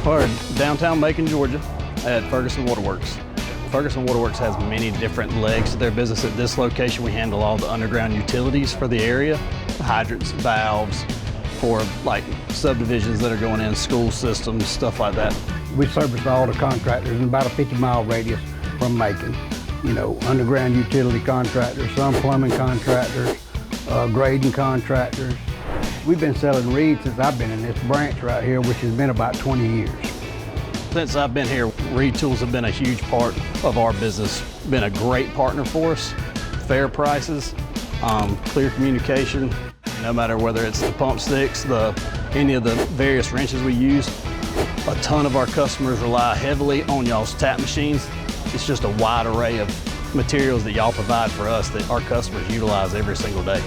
We're in downtown Macon, Georgia at Ferguson Waterworks. Ferguson Waterworks has many different legs to their business. At this location, we handle all the underground utilities for the area, hydrants, valves, for like subdivisions that are going in, school systems, stuff like that. We service all the contractors in about a 50-mile radius from Macon. You know, underground utility contractors, some plumbing contractors, grading contractors. We've been selling reed since I've been in this branch right here, which has been about 20 years. Since I've been here, Reed Tools have been a huge part of our business. Been a great partner for us. Fair prices, clear communication, no matter whether it's the pump sticks, any of the various wrenches we use. A ton of our customers rely heavily on y'all's tap machines. It's just a wide array of materials that y'all provide for us that our customers utilize every single day.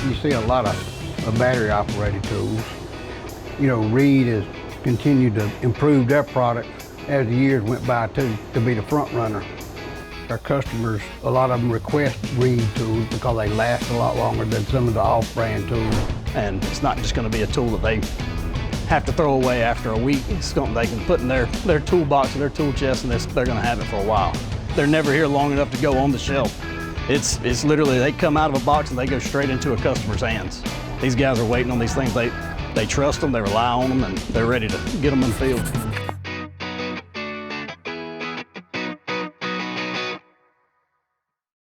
You see a lot of battery operated tools. You know, Reed has continued to improve their product as the years went by to be the front runner. Our customers, a lot of them request Reed tools because they last a lot longer than some of the off-brand tools. And it's not just going to be a tool that they have to throw away after a week. It's something they can put in their toolbox or their tool chest, and they're going to have it for a while. They're never here long enough to go on the shelf. It's literally, they come out of a box and they go straight into a customer's hands. These guys are waiting on these things. They trust them, they rely on them, and they're ready to get them in the field.